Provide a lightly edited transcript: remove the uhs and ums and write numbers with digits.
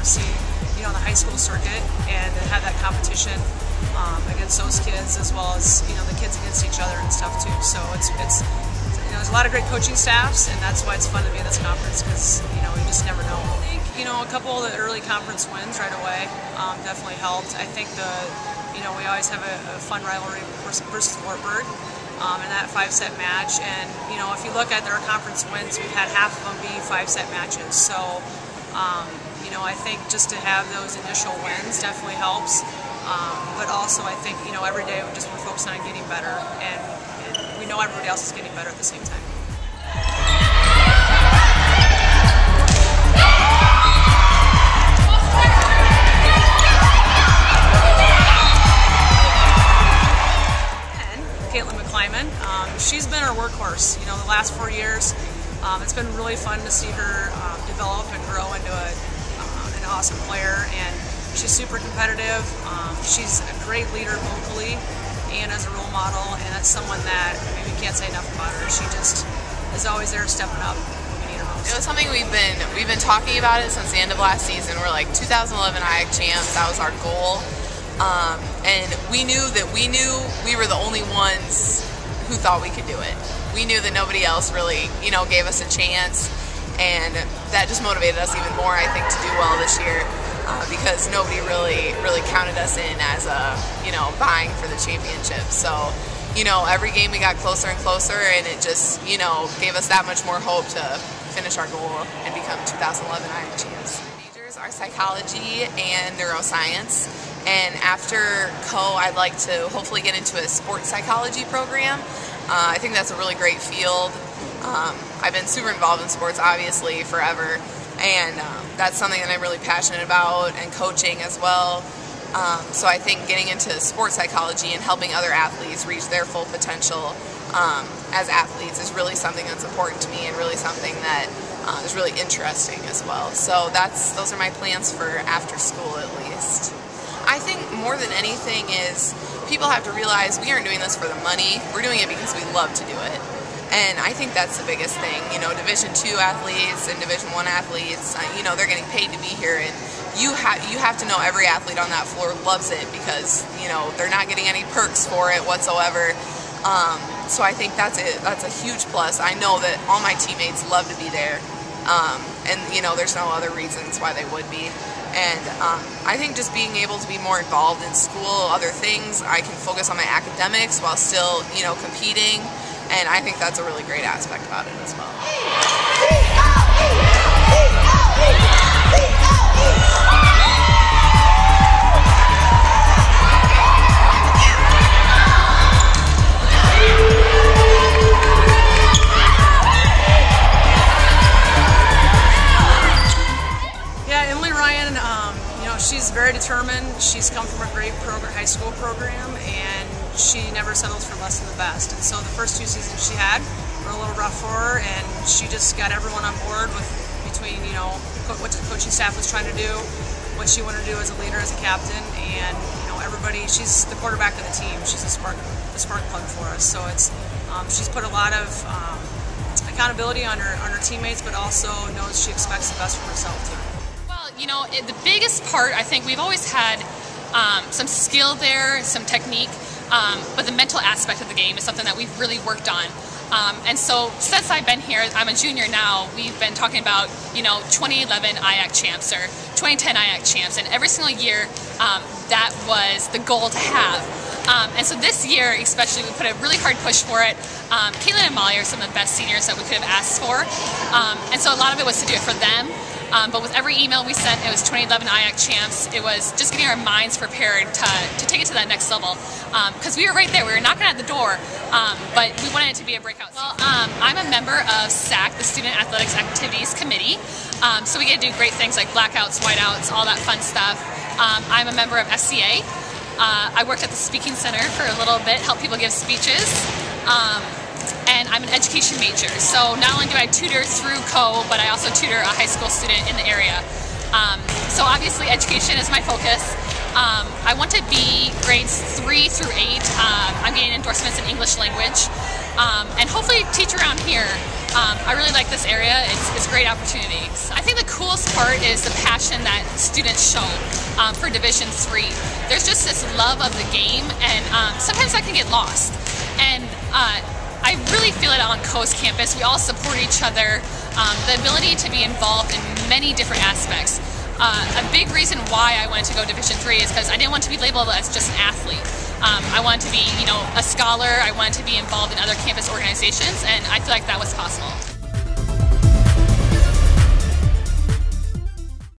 see, the high school circuit and have that competition against those kids, as well as the kids against each other and stuff too. So it's there's a lot of great coaching staffs, and that's why it's fun to be in this conference, because you just never know. I think a couple of the early conference wins right away definitely helped. I think we always have a fun rivalry versus Wartburg in that 5-set match, and if you look at their conference wins, we've had half of them be 5-set matches. So I think just to have those initial wins definitely helps. But also I think every day we're focusing on getting better, and we know everybody else is getting better at the same time. Kaitlin McClimon, she's been our workhorse. The last 4 years, it's been really fun to see her develop and grow into an awesome player, and she's super competitive. She's a great leader vocally and as a role model, and that's someone that maybe we can't say enough about her. She just is always there stepping up when we need her most. It was something we've been talking about it since the end of last season. We're like 2011 IAC champs. That was our goal. And we knew we were the only ones who thought we could do it. We knew that nobody else really, gave us a chance, and that just motivated us even more, I think, to do well this year, because nobody really counted us in as vying for the championship. So, every game we got closer and closer, and it just, gave us that much more hope to finish our goal and become 2011 IAC champs. Majors are psychology and neuroscience. And after Coe, I'd like to hopefully get into a sports psychology program. I think that's a really great field. I've been super involved in sports, obviously, forever. And that's something that I'm really passionate about, and coaching as well. So I think getting into sports psychology and helping other athletes reach their full potential as athletes is really something that's important to me, and really something that is really interesting as well. So those are my plans for after school, at least. I think more than anything is people have to realize we aren't doing this for the money. We're doing it because we love to do it. And I think that's the biggest thing. Division II athletes and Division I athletes, they're getting paid to be here, and you have to know every athlete on that floor loves it, because they're not getting any perks for it whatsoever. So I think that's a huge plus. I know that all my teammates love to be there, and there's no other reasons why they would be. And I think just being able to be more involved in school, other things, I can focus on my academics while still, competing. And I think that's a really great aspect about it as well. She's very determined. She's come from a great high school program, and she never settles for less than the best. And so the first 2 seasons she had were a little rough for her, and she just got everyone on board between what the coaching staff was trying to do, what she wanted to do as a leader, as a captain, and everybody. She's the quarterback of the team. She's a spark plug for us. So she's put a lot of accountability on her teammates, but also knows she expects the best from herself too. The biggest part, I think, we've always had some skill there, some technique, but the mental aspect of the game is something that we've really worked on. And so since I've been here, I'm a junior now, we've been talking about, 2011 IAC champs or 2010 IAC champs, and every single year that was the goal to have. And so this year, especially, we put a really hard push for it. Kaitlin and Molly are some of the best seniors that we could have asked for. And so a lot of it was to do it for them. But with every email we sent, it was 2011 IAC champs. It was just getting our minds prepared to take it to that next level. Because we were right there. We were knocking at the door. But we wanted it to be a breakout. Well, I'm a member of SAC, the Student Athletics Activities Committee. So we get to do great things like blackouts, whiteouts, all that fun stuff. I'm a member of SCA. I worked at the Speaking Center for a little bit, helped people give speeches. And I'm an education major, so not only do I tutor through Coe, but I also tutor a high school student in the area. So obviously education is my focus. I want to be grades 3 through 8. I'm getting endorsements in English language. and hopefully teach around here. I really like this area. It's a great opportunity. I think the coolest part is the passion that students show for Division III. There's just this love of the game, and sometimes that can get lost. And I really feel it on Coe's campus. We all support each other. The ability to be involved in many different aspects. A big reason why I wanted to go Division III is because I didn't want to be labeled as just an athlete. I wanted to be, a scholar. I wanted to be involved in other campus organizations, and I feel like that was possible.